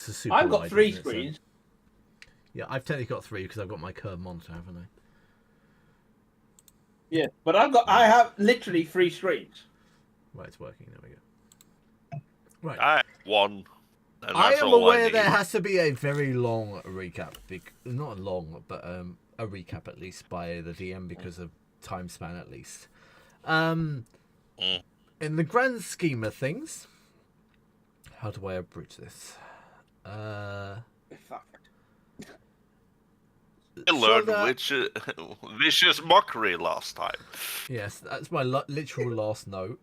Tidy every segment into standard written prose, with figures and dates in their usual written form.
It's a super I've got wide, 3 isn't it, so- screens. Yeah, I've technically got 3 because I've got my curved monitor, haven't I? Yeah, but I have literally 3 screens. Right, it's working. There we go. Right. I have 1. And I that's am all aware I need. there has to be a very long recap. Not long, but a recap at least by the DM because of time span at least. In the grand scheme of things, how do I abridge this? Fuck. I learned which vicious mockery last time. Yes, that's my literal last note.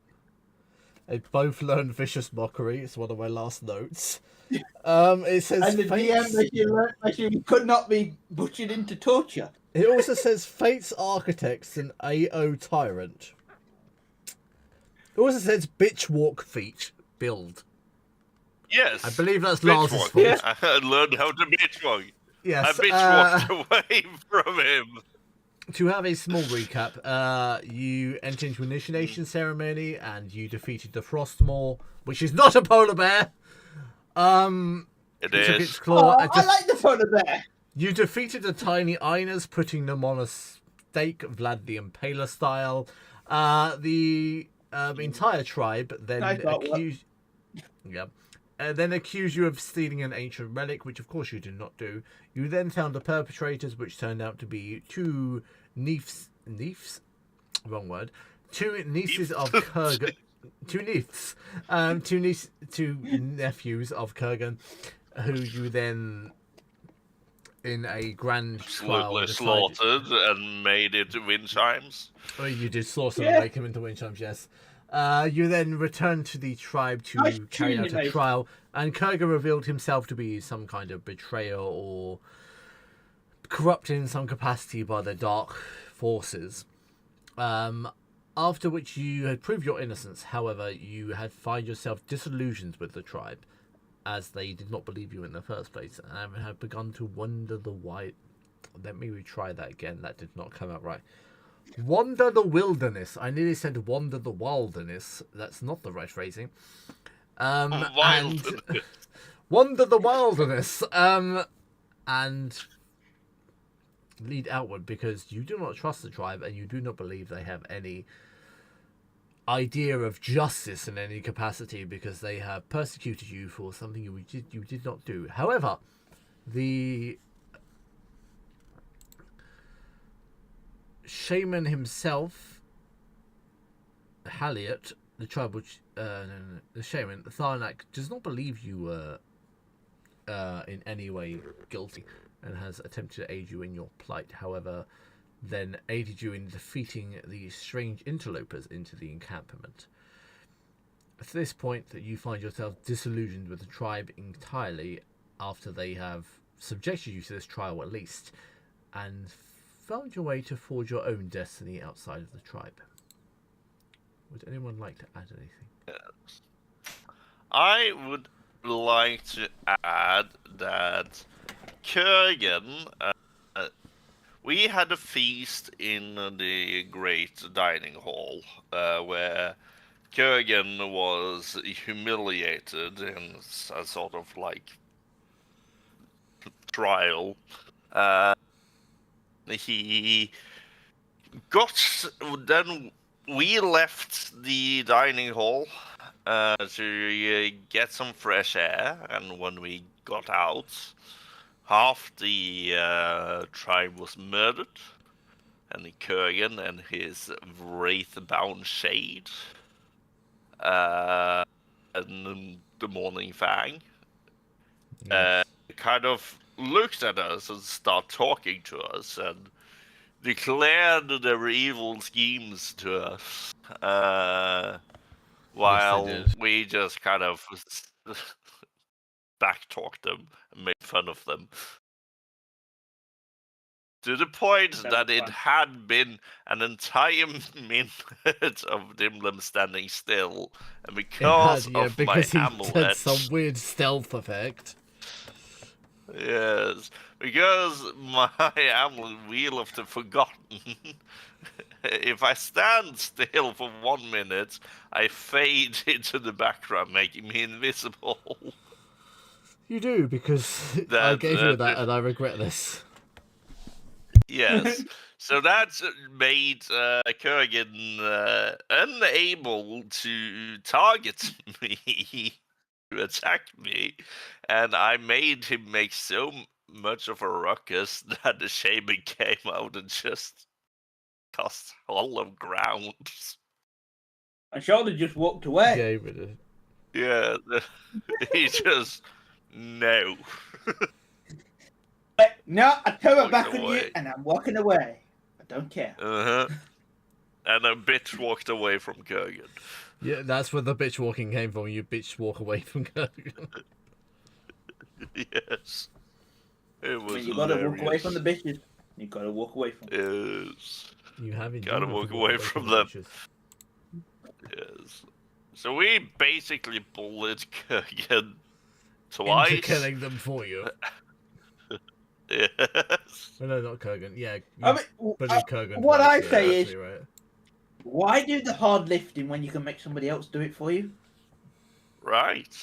They both learned vicious mockery. It's one of my last notes. It says And the DM that you could not be butchered into torture. It also says Fate's Architects and AO Tyrant. It also says Bitch Walk Feat build. Yes. I believe that's bitch Lars's walk. fault. Yeah. I learned how to bitch walk. Yes. I bitch walked away from him. To have a small recap, you entered into an initiation ceremony and you defeated the Frostmaw, which is not a polar bear. It took is. its claw. Oh, I like the photo there. You defeated the tiny Iners, putting them on a stake, Vlad the Impaler style. The entire tribe then accused. Yeah. Then accuse you of stealing an ancient relic, which of course you did not do. You then found the perpetrators, which turned out to be 2 niefs? Wrong word. 2 nieces of Kurgan. 2 niefs. 2 nephews of Kurgan, who you then, in a grand trial, slaughtered and made it to wind chimes. Oh, you did slaughter and make him into wind chimes, yes. You then returned to the tribe to carry out a trial, and Kurgan revealed himself to be some kind of betrayer or corrupted in some capacity by the dark forces. After which you had proved your innocence, however, you had find yourself disillusioned with the tribe, as they did not believe you in the first place, and have begun to wonder the why. Let me retry that again, that did not come out right. Wander the wilderness. I nearly said wander the wilderness. That's not the right phrasing. And wander the wilderness. And lead outward because you do not trust the tribe and you do not believe they have any idea of justice in any capacity because they have persecuted you for something you did not do. However, the shaman himself, Halliot, the tribal, the shaman, Tharnak, does not believe you were in any way guilty and has attempted to aid you in your plight. However, then aided you in defeating the strange interlopers into the encampment. At this point, that you find yourself disillusioned with the tribe entirely after they have subjected you to this trial at least, and found your way to forge your own destiny outside of the tribe. Would anyone like to add anything? Yes. I would like to add that Kurgan, we had a feast in the great dining hall where Kurgan was humiliated in a sort of like trial. He got then we left the dining hall to get some fresh air, and when we got out, half the tribe was murdered, and the Kurgan and his wraith-bound shade, and the Morning Fang, kind of looked at us and started talking to us and declared their evil schemes to us, while we just kind of backtalked them and made fun of them. To the point that it had been an entire minute of them standing still, and because of my amulet, he had some weird stealth effect. Yes, because my amulet, Wheel of the Forgotten, if I stand still for 1 minute, I fade into the background, making me invisible. You do, because I That- gave you that- that and I regret this. Yes. So that's made Kurgan unable to target me, to attack me, and I made him make so much of a ruckus that the shaman came out and just cast hollow ground. And Shoulder just walked away. Gave it a... Yeah, he just no. But no, I turn my Walked back on you away. and I'm walking away. I don't care. Uh-huh. And a bitch walked away from Kurgan. Yeah, that's where the bitch walking came from. You bitch walk away from Kurgan. Yes. It was You gotta walk away hilarious. from the bitches. You gotta walk away from them. Yes. You have indeed Gotta to walk away from the them. bitches. Yes. So we basically bullied Kurgan Into twice. killing them for you. Yes. Well, no, not Kurgan. Yeah, you I mean, bullied Kurgan what twice, I yeah, say is- absolutely right. why do the hard lifting when you can make somebody else do it for you? Right.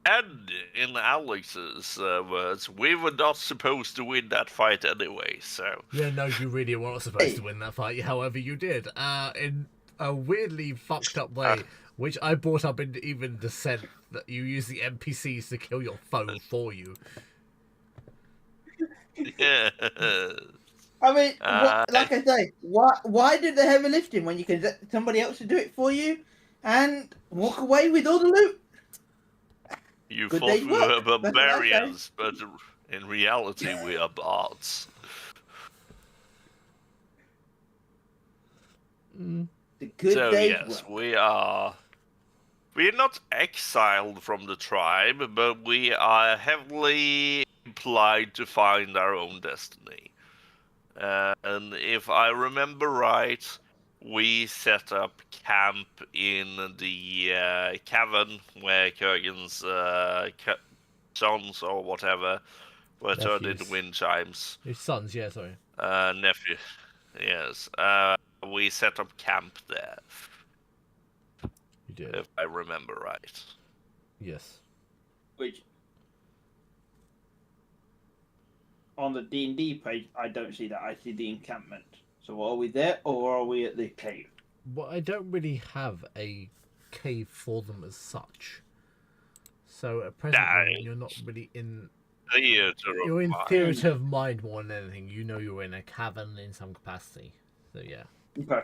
And in Alex's words, we were not supposed to win that fight anyway, so. Yeah, no, you really weren't supposed to win that fight. However, you did. In a weirdly fucked up way, which I brought up in even Descent, that you use the NPCs to kill your foe for you. Yeah. I mean, Uh, like I say, why do the heavy lifting when you can get somebody else to do it for you and walk away with all the loot? You Good thought day's we were work. That's what I say. barbarians, but in reality we are bards. The good So day's yes, work. we are not exiled from the tribe, but we are heavily implied to find our own destiny. And if I remember right, we set up camp in the cavern where Kurgan's sons or whatever were turned into Nephews. wind chimes. His sons, yeah, sorry. Nephew. Yes. We set up camp there, You did. if I remember right. Yes. Which on the D&D page, I don't see that. I see the encampment. So are we there or are we at the cave? Well, I don't really have a cave for them as such. So at present, Nah. you're not really in... Theater of You're in mind. theatre of mind more than anything. You know you're in a cavern in some capacity. So yeah. Okay.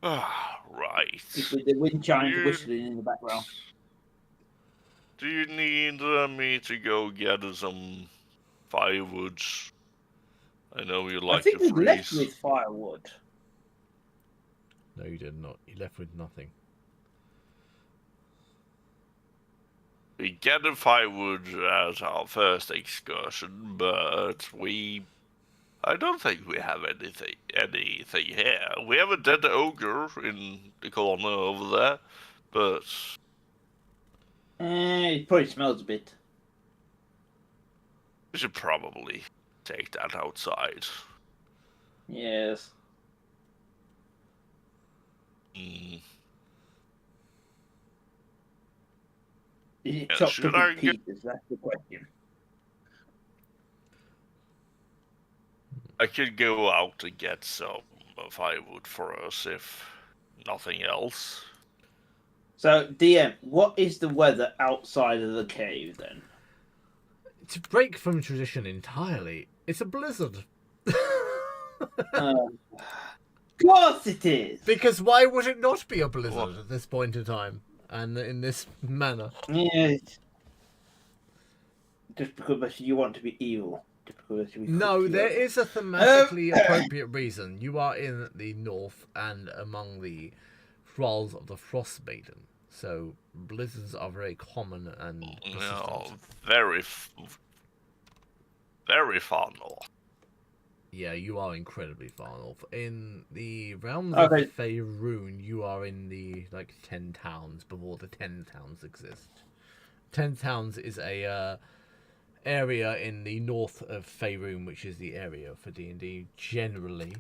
Right. Just with the wind chimes You- whistling in the background. Do you need me to go gather some firewood? I know you like I think to we left freeze. with firewood. No, you did not. You left with nothing. We gathered firewood as our first excursion, but I don't think we have anything here. We have a dead ogre in the corner over there, but It probably smells a bit. we should probably take that outside. Yes. Mm. Is it Yeah, chopped should up I in get- pieces? That's the question. I could go out and get some firewood for us if nothing else. So, DM, what is the weather outside of the cave then? To break from tradition entirely, it's a blizzard. Of course it is! Because why would it not be a blizzard What? at this point in time and in this manner? Yes. Just because you want to be evil. Just because you No, there is a thematically appropriate reason. You are in the north and among the thralls of the Frost Maiden, so blizzards are very common and persistent. No, very far north. Yeah, you are incredibly far north. In the realms Okay. of Faerun, you are in the 10 towns before the 10 towns exist. 10 towns is a area in the north of Faerun, which is the area for D&D generally.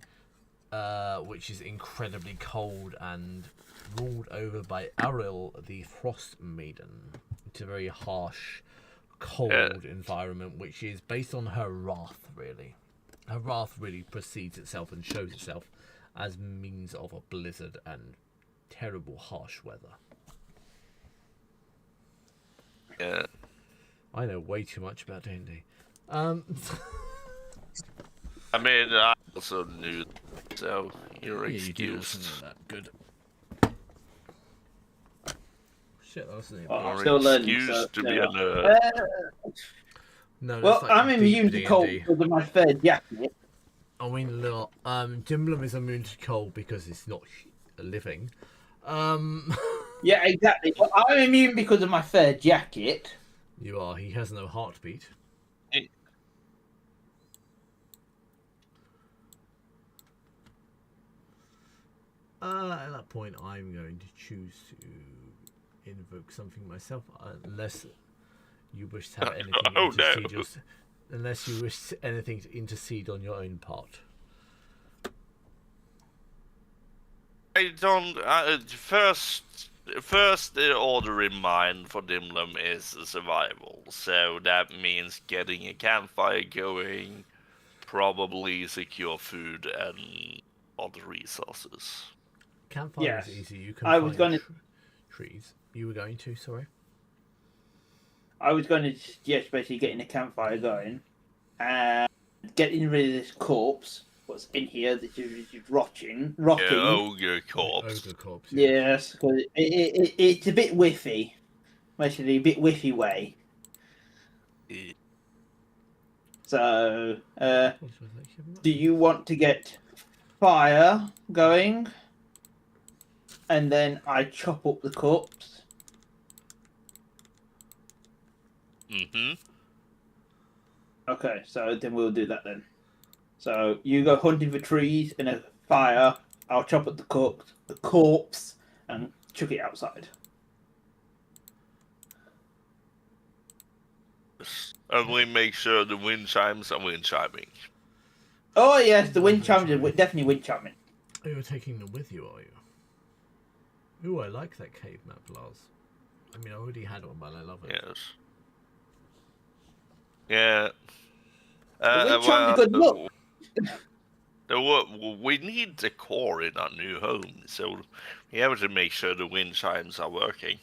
which is incredibly cold and ruled over by Ariel, the Frost Maiden. It's a very harsh, cold environment, which is based on her wrath, really. Her wrath really precedes itself and shows itself as means of a blizzard and terrible, harsh weather. Yeah. I know way too much about D&D. I mean, I also knew, so you're Yeah, you do also excused. know that. Good. Shit, that wasn't even... Oh, I'm You're still learning. excused So, to there be we a are. nerd. No, Well, that's like I'm deep immune to cold D&D. because of my fur jacket. I mean, look, Dimblum is immune to cold because it's not living. Yeah, exactly. Well, I'm immune because of my fur jacket. You are. He has no heartbeat. At that point, I'm going to choose to invoke something myself, unless you wish to have anything Oh, intercede. no. Unless you wish anything to intercede on your own part. I don't. First order in mind for Dimlum is survival. So that means getting a campfire going, probably secure food and other resources. Campfire Yes. is easy. You can I was find gonna- trees. You were going to, sorry? I was going to suggest basically getting a campfire going and getting rid of this corpse. What's in here that is rotting. Yeah, ogre corpse. Ogre corpse. Yes, because it's a bit whiffy. Basically, a bit whiffy way. Yeah. So, do you want to get fire going? And then I chop up the corpse? Mm-hmm. Okay, so then we'll do that then. So you go hunting for trees and a fire. I'll chop up the corpse and chuck it outside. And we make sure the wind chimes are wind chiming. Oh yes, the wind chimes are definitely wind chiming. Oh, you're taking them with you, are you? Ooh, I like that cave map, Lars. I mean, I already had one, but I love it. Yes. Yeah. The wind chimes are good luck. We need decor in our new home, so we have to make sure the wind chimes are working.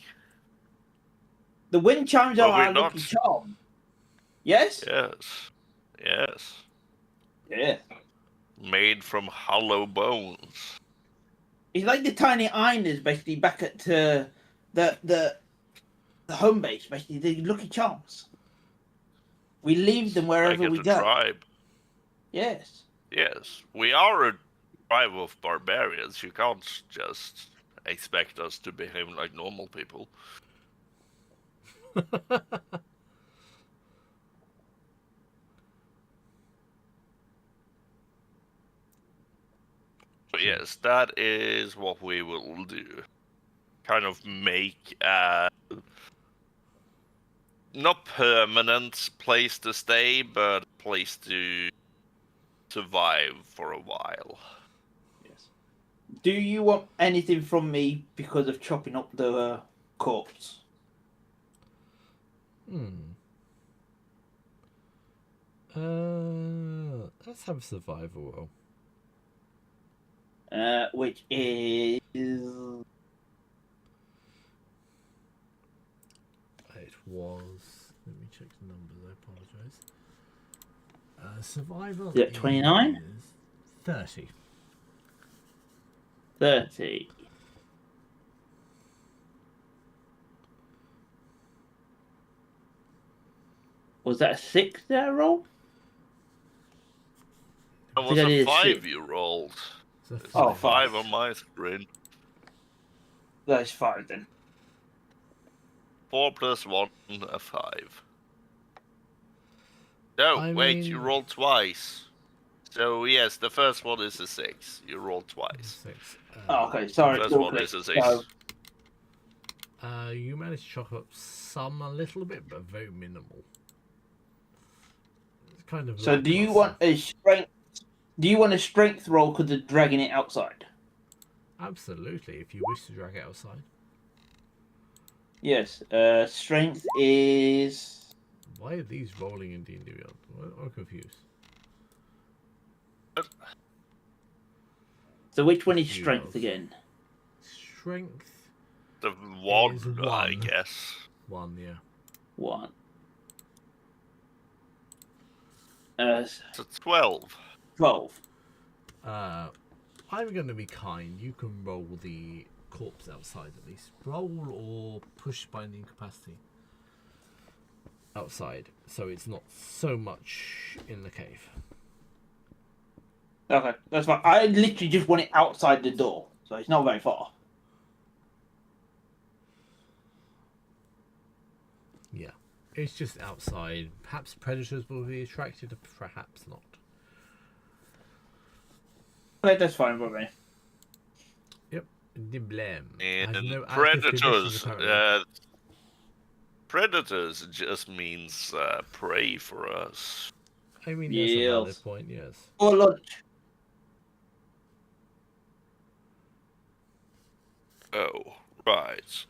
The wind chimes are But we're our not. lucky charm. Yes? Yes. Yes. Yeah. Made from hollow bones. It's like the tiny islanders basically back at the home base, basically the lucky charms. We leave them wherever Like we at go. the tribe. Yes. Yes. We are a tribe of barbarians. You can't just expect us to behave like normal people. But yes, that is what we will do. Kind of make a not permanent place to stay, but a place to survive for a while. Yes. Do you want anything from me because of chopping up the corpse? Let's have survival roll. Which is It was. Let me check the numbers. I apologize. Survival. Yeah, 29? is 30. 30. Was that a 6 there roll? It was think I a did a 5 6. you rolled. So It's Oh, a 5 on my screen. That's 5 then. 4 plus 1, a 5. No, I wait, mean- you rolled twice. So yes, the first one is a 6. You rolled twice. 6. Oh, okay, sorry. The first one is a 6. So, You managed to chop up some a little bit, but very minimal. It's kind of. so do you lackluster. want a strength Do you want a strength roll because they're dragging it outside? Absolutely, if you wish to drag it outside. Yes. Strength is. Why are these rolling in D&D Beyond? I'm confused. So which one is Few strength rolls. again? Strength The is one, I one. guess. 1, yeah. 1. It's a 12. 12. I'm going to be kind. You can roll the corpse outside at least. Roll or push by an incapacity outside, so it's not so much in the cave. Okay, that's fine. I literally just want it outside the door, so it's not very far. Yeah, it's just outside. Perhaps predators will be attracted, perhaps not. Okay, that's fine with me. Yep. Diblem. And No active predators, conditions apparently. predators just means prey for us. I mean, that's a valid Yes. point, yes. Or lunch. Oh, right.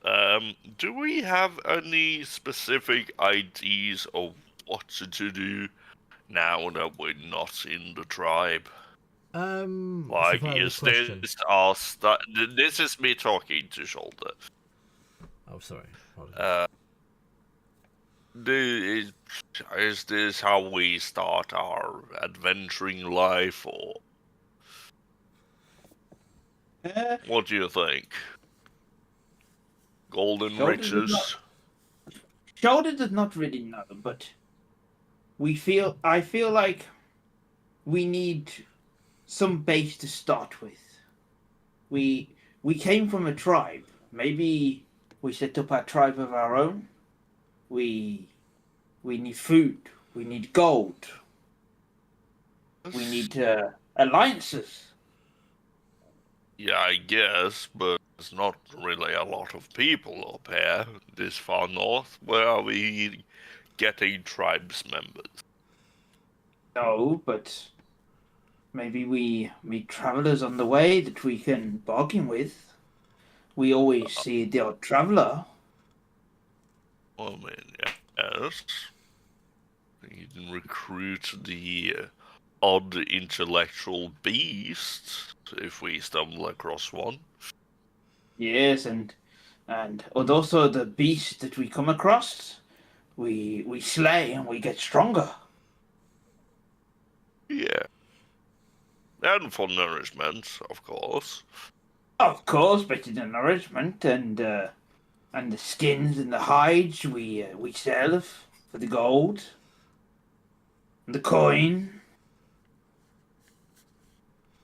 Do we have any specific ideas of what to do now that we're not in the tribe? It's a Like, valid is question. this our this is me talking to Shoulder. Oh, sorry. Is this how we start our adventuring life, or what do you think? Golden Shoulder does riches? Shoulder does not really know, but I feel like we need some base to start with. We came from a tribe. Maybe we set up our tribe of our own. We need food. We need gold. We need alliances. Yeah, I guess, but there's not really a lot of people up here this far north. Where are we getting tribes members? No, but maybe we meet travelers on the way that we can bargain with. We always see the odd traveler. I mean, yes. You can recruit the odd intellectual beast if we stumble across one. Yes, and also the beasts that we come across, we slay and we get stronger. Yeah. And for nourishment, of course. Of course, better than nourishment and the skins and the hides we sell for the gold, and the coin.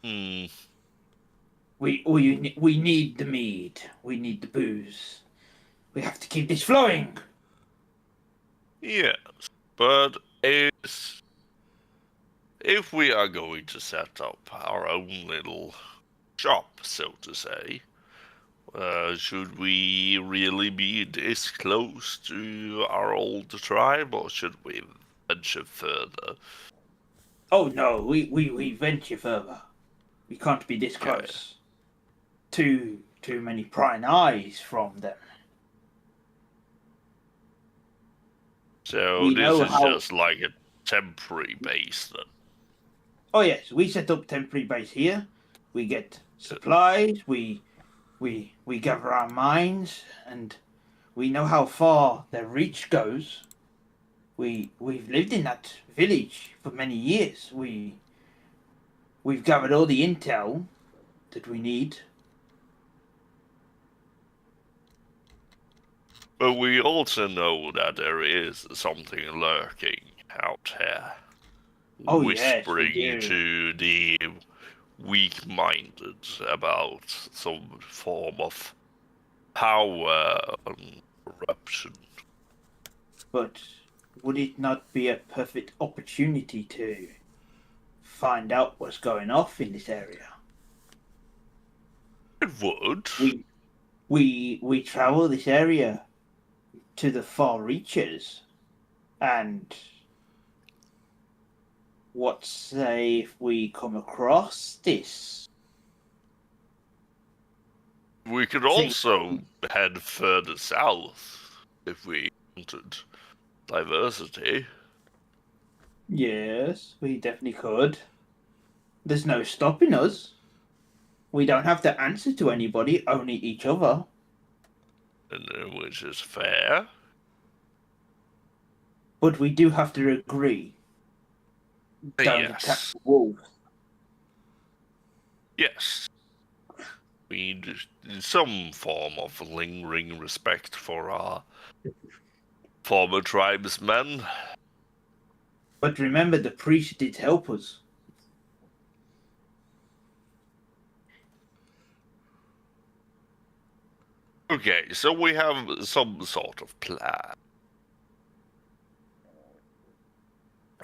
Hmm. We need the mead. We need the booze. We have to keep this flowing. Yes, but if we are going to set up our own little shop, so to say, should we really be this close to our old tribe, or should we venture further? Oh no, we venture further. We can't be this Yeah. close. Too many prying eyes from them. So We this know is how- just like a temporary base then. Oh yes, we set up temporary base here. We get supplies. We gather our mines, and we know how far their reach goes. We've lived in that village for many years. We've gathered all the intel that we need. But we also know that there is something lurking out here. Oh, yes, we whispering do. to the weak-minded about some form of power and corruption. But would it not be a perfect opportunity to find out what's going off in this area? It would. We travel this area to the far reaches, and what say if we come across this? We could See. also head further south if we wanted diversity. Yes, we definitely could. There's no stopping us. We don't have to answer to anybody, only each other. Which is fair. But we do have to agree. Don't attack Yes. the wolves. Yes. We need some form of lingering respect for our former tribesmen. But remember, the priest did help us. Okay, so we have some sort of plan.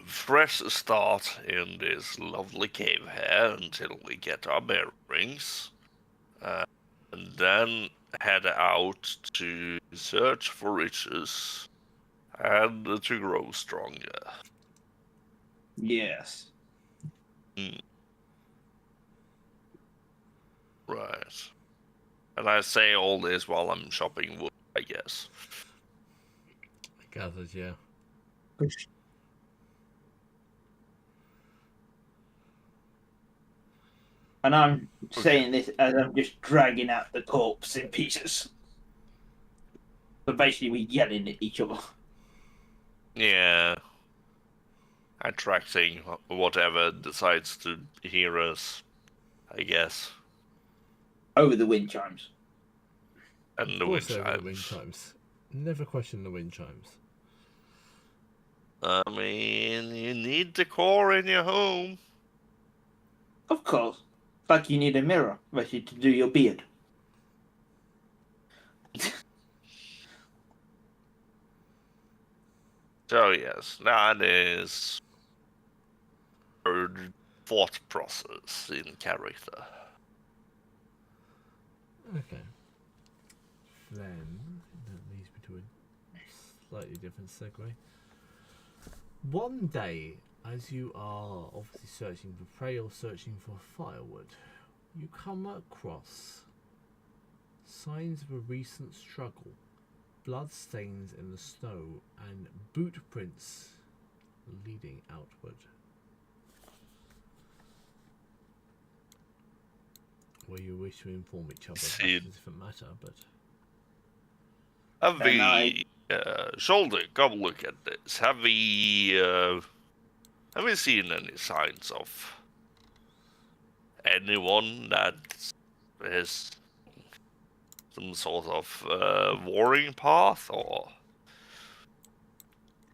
Fresh start in this lovely cave here until we get our bearings. And then head out to search for riches and to grow stronger. Yes. Right. And I say all this while I'm shopping wood, I guess. I gathered, yeah. And I'm saying this as I'm just dragging out the corpse in pieces. So basically, we yelling at each other. Yeah. Attracting whatever decides to hear us, I guess. Over the wind chimes. And the wind Also over the wind chimes. chimes. Never question the wind chimes. I mean, you need decor in your home. Of course. Like you need a mirror, especially to do your beard. So yes, that is our thought process in character. Okay. Then that leads me to a slightly different segue. One day, as you are obviously searching for prey or searching for firewood, you come across signs of a recent struggle, blood stains in the snow, and boot prints leading outward. Where you wish to inform each other, that's a different matter, but... Have we, Shoulder, come look at this. Have we seen any signs of anyone that is some sort of warring path, or?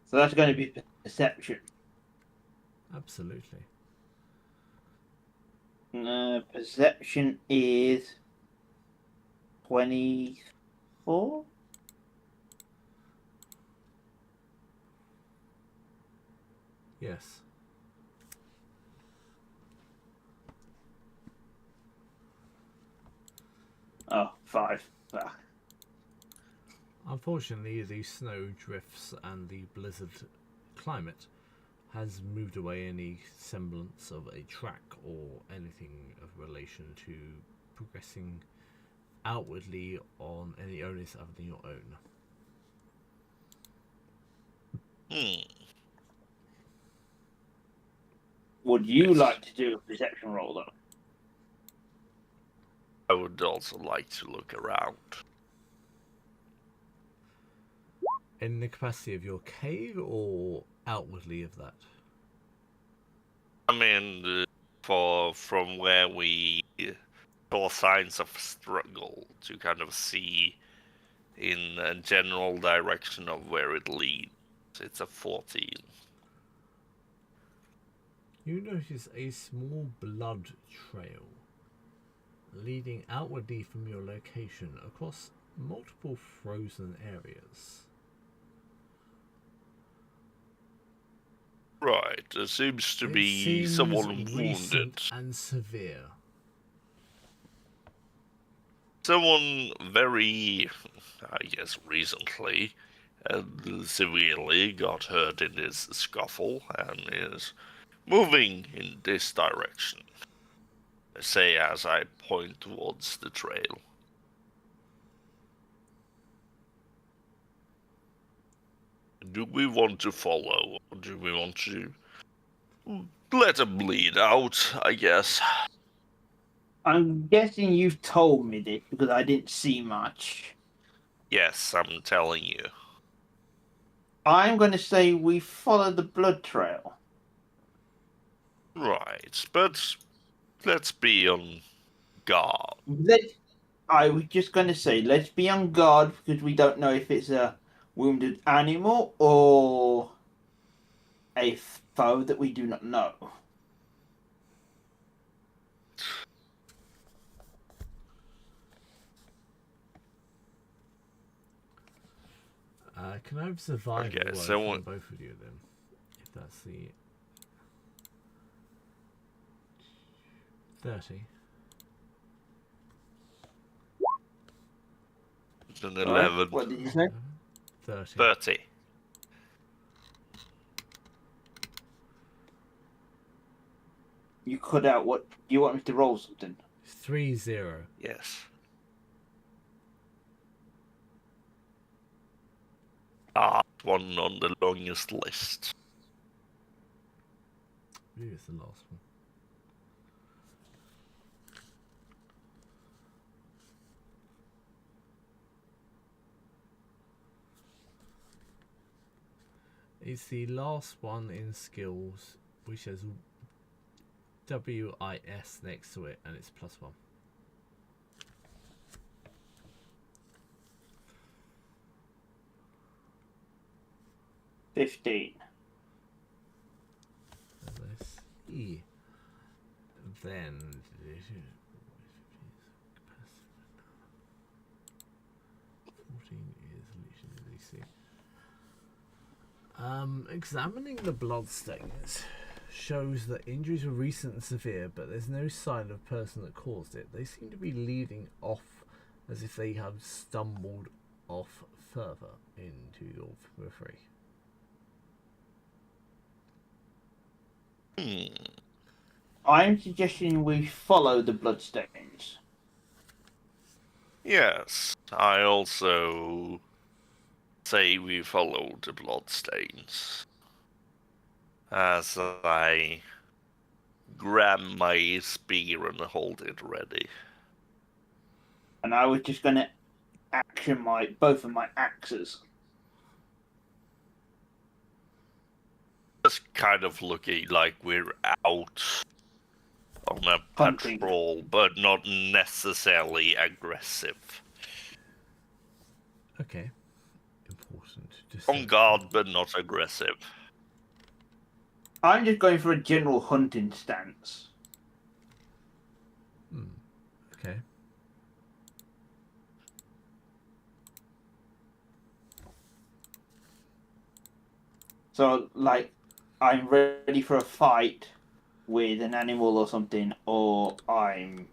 So that's going to be perception. Absolutely. Perception is 24? Yes. Oh, 5. Ah. Unfortunately, the snow drifts and the blizzard climate has moved away any semblance of a track or anything of relation to progressing outwardly on any onus other than your own. Would you like to do a perception roll, though? I would also like to look around. In the capacity of your cave or outwardly of that? I mean, from where we saw signs of struggle to kind of see in a general direction of where it leads. It's a 14. You notice a small blood trail leading outwardly from your location across multiple frozen areas. Right, there seems to be seems someone recent wounded. and severe. Someone very, I guess, recently and severely got hurt in this scuffle and is moving in this direction. I say as I point towards the trail. Do we want to follow, or do we want to let him bleed out, I guess? I'm guessing you've told me this because I didn't see much. Yes, I'm telling you. I'm going to say we follow the blood trail. Right, but let's be on guard. I was just going to say, let's be on guard because we don't know if it's a wounded animal or a foe that we do not know. Can I have survival Okay, work so from both of you then? If that's the 30. It's an 11. What did you say? 30. 30. You cut out what? You want me to roll something? 3-0. Yes. Ah, one on the longest list. Maybe it's the last one. It's the last one in skills, which has WIS next to it, and it's +1. $15. Let's see. Then 14 is literally DC. Examining the bloodstains shows that injuries were recent and severe, but there's no sign of the person that caused it. They seem to be leading off as if they have stumbled off further into your periphery. I'm suggesting we follow the bloodstains. Yes, I also say we follow the bloodstains. As I grab my spear and hold it ready. And I was just going to action both of my axes. Just kind of looking like we're out on a Hunting. patrol, but not necessarily aggressive. Okay. Important. On guard, but not aggressive. I'm just going for a general hunting stance. Okay. So, like, I'm ready for a fight with an animal or something, or I'm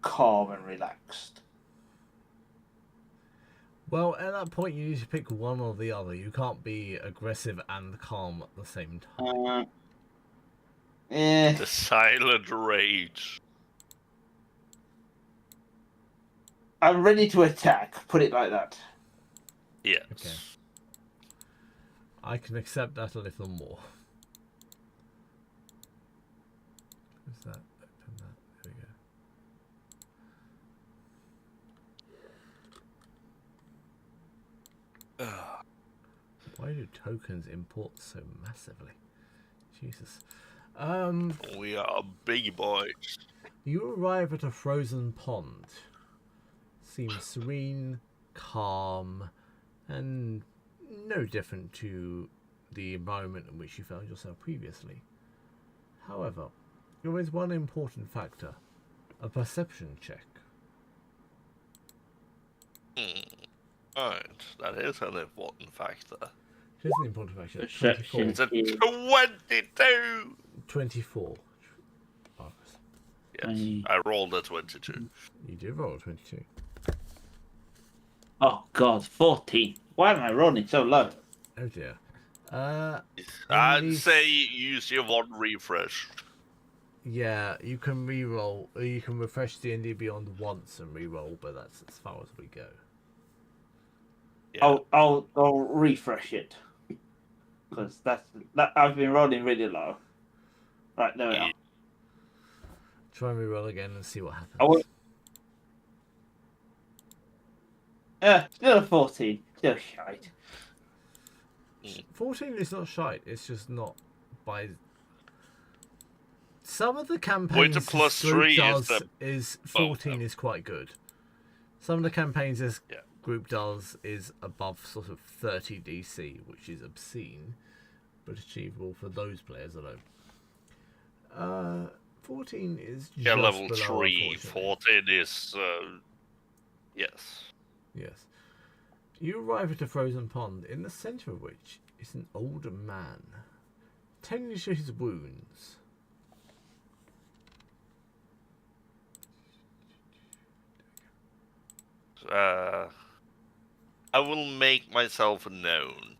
calm and relaxed. Well, at that point, you need to pick one or the other. You can't be aggressive and calm at the same time. The silent rage. I'm ready to attack, put it like that. Yes. Okay. I can accept that a little more. Who's that? Open that. There we go. Why do tokens import so massively? Jesus. We are big boys. You arrive at a frozen pond. Seems serene, calm, and no different to the environment in which you found yourself previously. However, there is one important factor. A perception check. Right, that is an important factor. Here's an important factor. Perception. 24. It's a 22! 24. Marcus. Yes, I rolled a 22. You did roll a 22. Oh god, 14. Why am I rolling so low? Oh dear. I'd Enemies- say use your one refresh. Yeah, you can re-roll. You can refresh D&D Beyond once and re-roll, but that's as far as we go. Yeah. I'll refresh it because that I've been rolling really low. Right, there we are. Try and re-roll again and see what happens. I will. Still a 14. Still shite. 14 is not shite. It's just not by. Some of the campaigns With the plus this group 3 does is 14 is quite good. Some of the campaigns this Yeah. group does is above sort of 30 DC, which is obscene, but achievable for those players alone. 14 is just level below, 3. unfortunately. 14 is yes. Yes. You arrive at a frozen pond, in the centre of which is an older man, tending to his wounds. I will make myself known.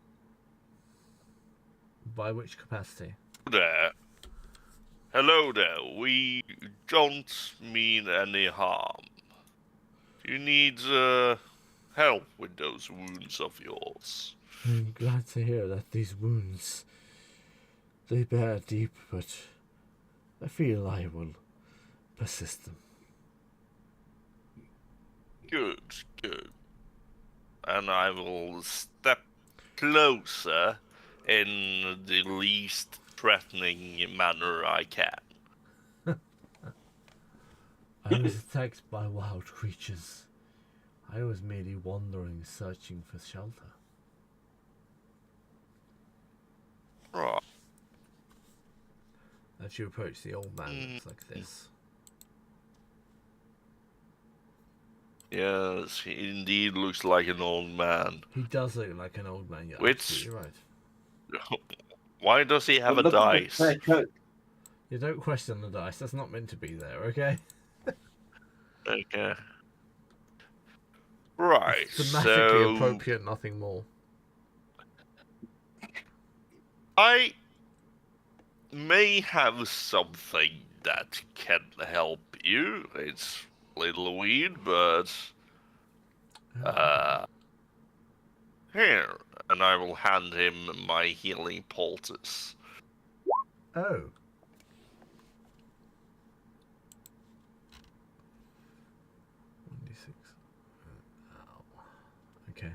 By which capacity? There. Hello there. We don't mean any harm. You need help with those wounds of yours. I'm glad to hear that these wounds, they bear deep, but I feel I will persist them. Good, good. And I will step closer in the least threatening manner I can. I was attacked by wild creatures. I was merely wandering, searching for shelter. Right. As you approach, the old man looks like this. Yes, he indeed looks like an old man. He does look like an old man, you're Which- absolutely right. Why does he have a Look at the dice? fur coat. You don't question the dice, that's not meant to be there, okay? Okay. Right, Thematically so appropriate, nothing more. I may have something that can help you. It's a little weird, but here, and I will hand him my healing poultice. Oh. Okay.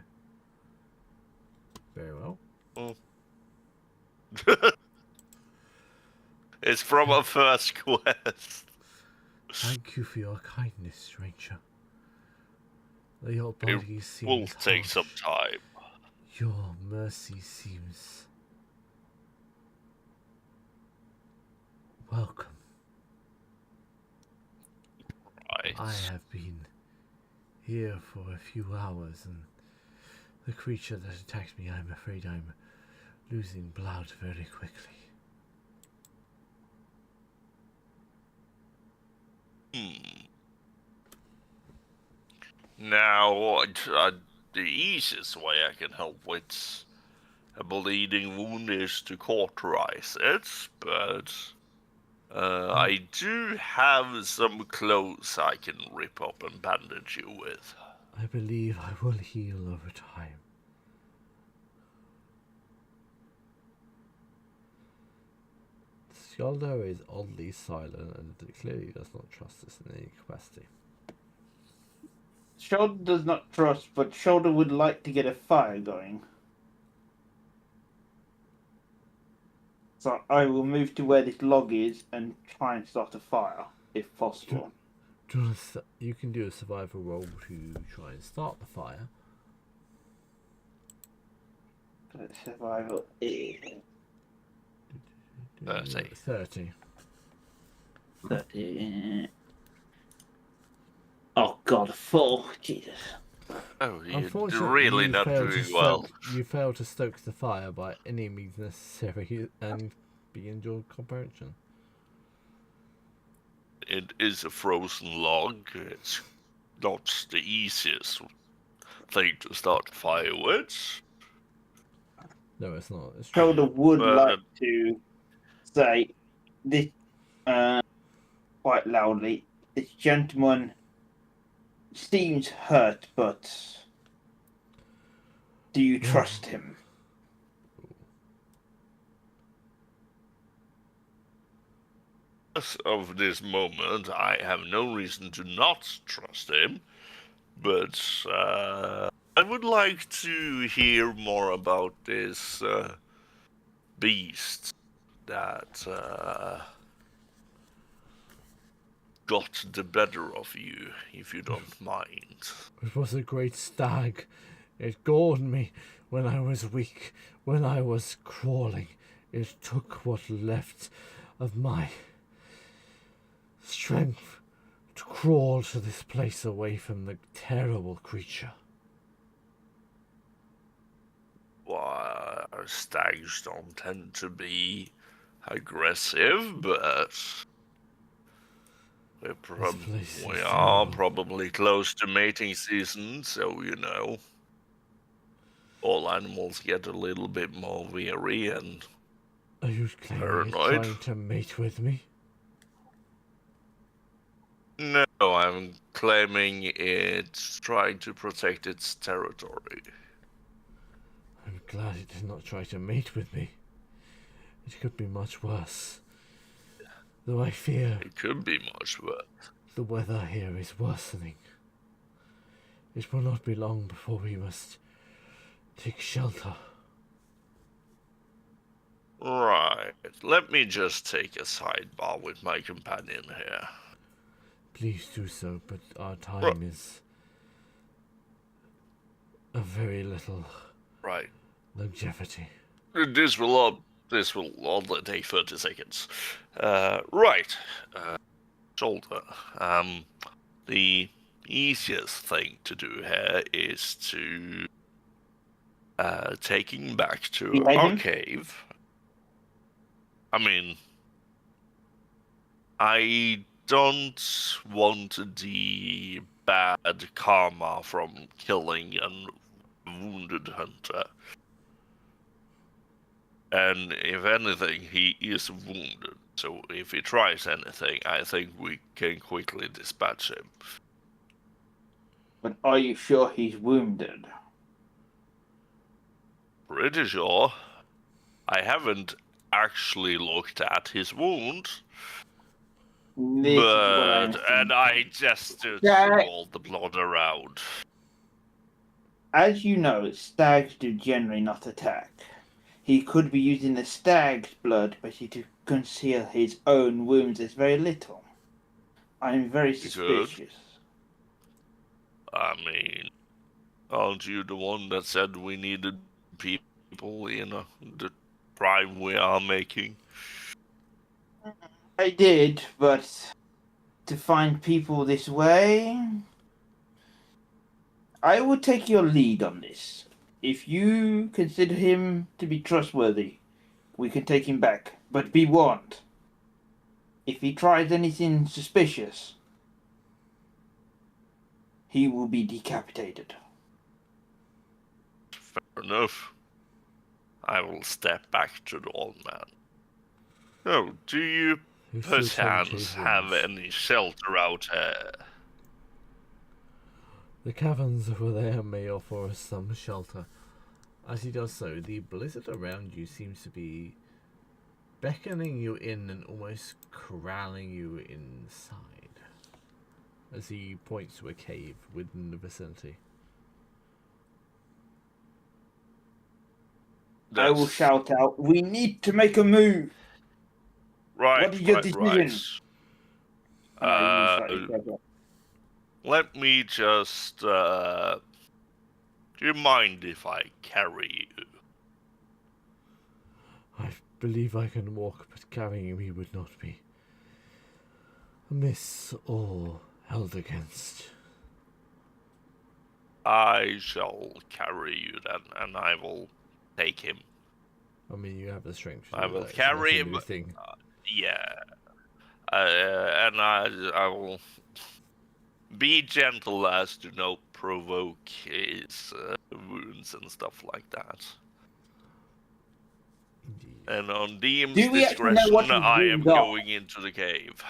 Very well. It's from our first quest. Thank you for your kindness, stranger. Though your It body seems will take some harsh, time. your mercy seems welcome. Right. I have been here for a few hours, and the creature that attacked me, I'm afraid I'm losing blood very quickly. Now, the easiest way I can help with a bleeding wound is to cauterize it, but I do have some clothes I can rip up and bandage you with. I believe I will heal over time. Skjaldo is oddly silent and clearly does not trust us in any capacity. Shoulder does not trust, but Shoulder would like to get a fire going. So I will move to where this log is and try and start a fire, if possible. You can do a survival roll to try and start the fire. Survival. 30. 30. Oh god, 4. Jesus. Oh, you're Unfortunately, really you not failed doing to well. You failed to stoke the fire by any means necessary and beyond your comprehension. It is a frozen log. It's not the easiest thing to start a fire with. No, it's not. It's true. Shoulder would But like to say this quite loudly. This gentleman seems hurt, but do you trust him? as of this moment, I have no reason to not trust him. But I would like to hear more about this beast that got the better of you, if you don't mind. It was a great stag. It gored me when I was weak, when I was crawling. It took what left of my strength to crawl to this place away from the terrible creature. Well, stags don't tend to be aggressive, but place we is are terrible. probably close to mating season, so all animals get a little bit more weary and Are you claiming it's paranoid. trying to mate with me? No, I'm claiming it's trying to protect its territory. I'm glad it did not try to mate with me. It could be much worse. Though I fear It could be much worse. the weather here is worsening. It will not be long before we must take shelter. Right, let me just take a sidebar with my companion here. Please do so, but our time is of very little Right. longevity. This will only take 30 seconds. Right. Shoulder. The easiest thing to do here is to take him back to Behead our him? cave. I mean, I don't want the bad karma from killing a wounded hunter. And if anything, he is wounded. So if he tries anything, I think we can quickly dispatch him. But are you sure he's wounded? Pretty sure. I haven't actually looked at his wound, This is what I'm but and I gestured Yeah. to all the blood around. As you know, stags do generally not attack. He could be using the stag's blood, but to conceal his own wounds is very little. I'm very He could. suspicious. I mean, aren't you the one that said we needed people in the tribe we are making? I did, but to find people this way, I would take your lead on this. If you consider him to be trustworthy, we can take him back. But be warned. If he tries anything suspicious, he will be decapitated. Fair enough. I will step back to the old man. Oh, do you Who's still trying to perchance chase have wolves? any shelter out here? The caverns over there may offer us some shelter. As he does so, the blizzard around you seems to be beckoning you in and almost corralling you inside. As he points to a cave within the vicinity. I will shout out, we need to make a move. Right, What is your right, decision? And I move right. slightly further. Let me just, do you mind if I carry you? I believe I can walk, but carrying me would not be amiss or held against. I shall carry you then, and I will take him. I mean, you have the strength to I do will that. It's not carry a him. new thing. Yeah. And I will be gentle as to not provoke his wounds and stuff like that. Indeed. And on Deem's Do we actually know discretion, what his I am wounds are? going into the cave.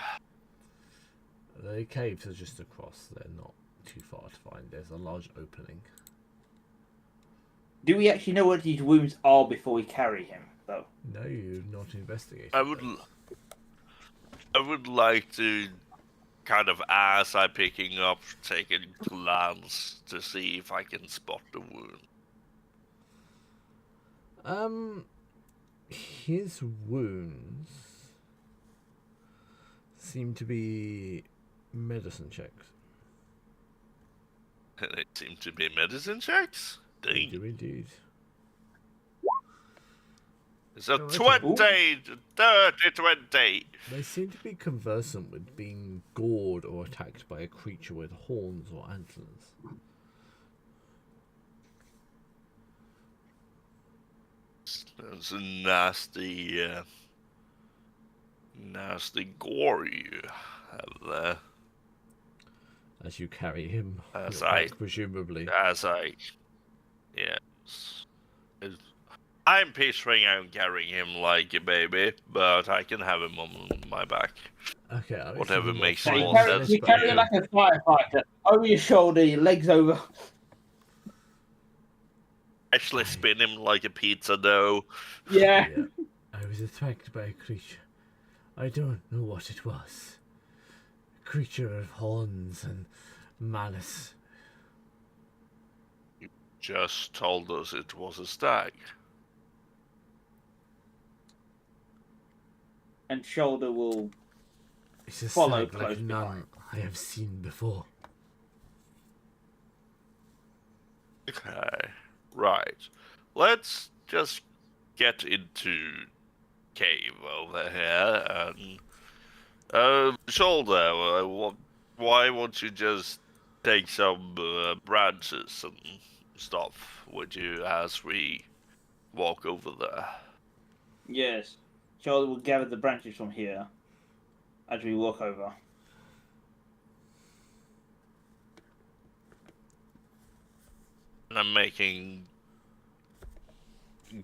The caves are just across. They're not too far to find. There's a large opening. Do we actually know what his wounds are before we carry him, though? No, you've not investigated. I would like to kind of, as I'm picking up, take a glance to see if I can spot the wound. His wounds seem to be medicine checks. And it seemed to be medicine checks? They Dang. do indeed. It's a Oh, okay. 20, dirty 20. They seem to be conversant with being gored or attacked by a creature with horns or antlers. That's a nasty, nasty gore you have there. As you carry him, As your I- back, presumably. Yes. I'm picturing I'm carrying him like a baby, but I can have him on my back. Okay, I was Whatever thinking makes more more fun, sense. You carry it like a firefighter. Over your shoulder, your legs over. Actually spin him like a pizza dough. Yeah. Yeah. I was attacked by a creature. I don't know what it was. A creature of horns and malice. Just told us it was a stag. And shoulder will. It's a Follow stag like close none behind. I have seen before. Okay, right. Let's just get into cave over here and shoulder. Why won't you just take some branches and stuff with you as we walk over there? Yes. Shoulder will gather the branches from here as we walk over. I'm making.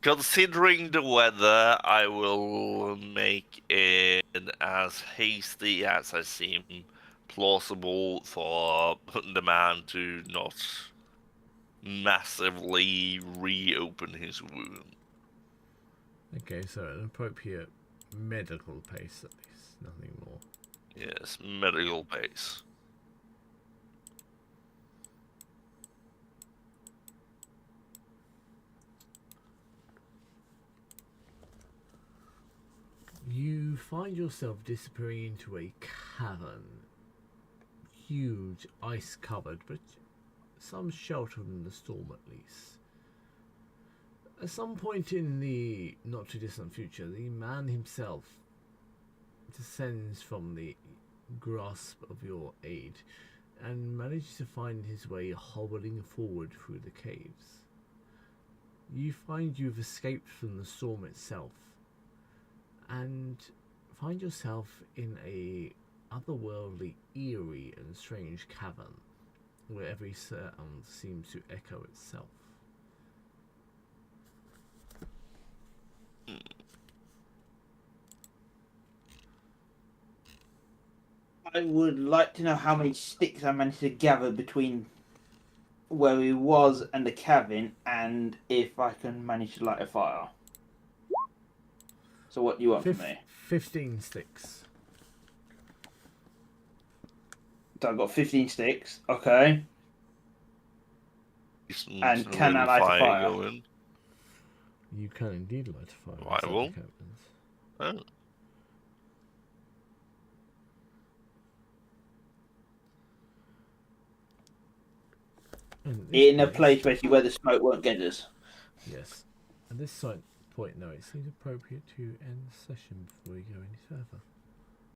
Considering the weather, I will make it as hasty as I seem plausible for the man to not massively reopen his wound. Okay, so an appropriate medical pace at least, nothing more. Yes, medical pace. You find yourself disappearing into a cavern. Huge, ice covered, but some shelter from the storm at least. At some point in the not too distant future, the man himself descends from the grasp of your aid and manages to find his way hobbling forward through the caves. You find you've escaped from the storm itself and find yourself in a otherworldly, eerie and strange cavern where every sound seems to echo itself. I would like to know how many sticks I managed to gather between where he was and the cabin, and if I can manage to light a fire. So what do you want from me? 15 sticks. So I've got 15 sticks. Okay. And can I light a fire? Going. You can indeed light a fire. I inside the will. caverns. Oh. And this In a place basically where the smoke won't get us. Yes. At this point, no, it seems appropriate to end the session before we go any further.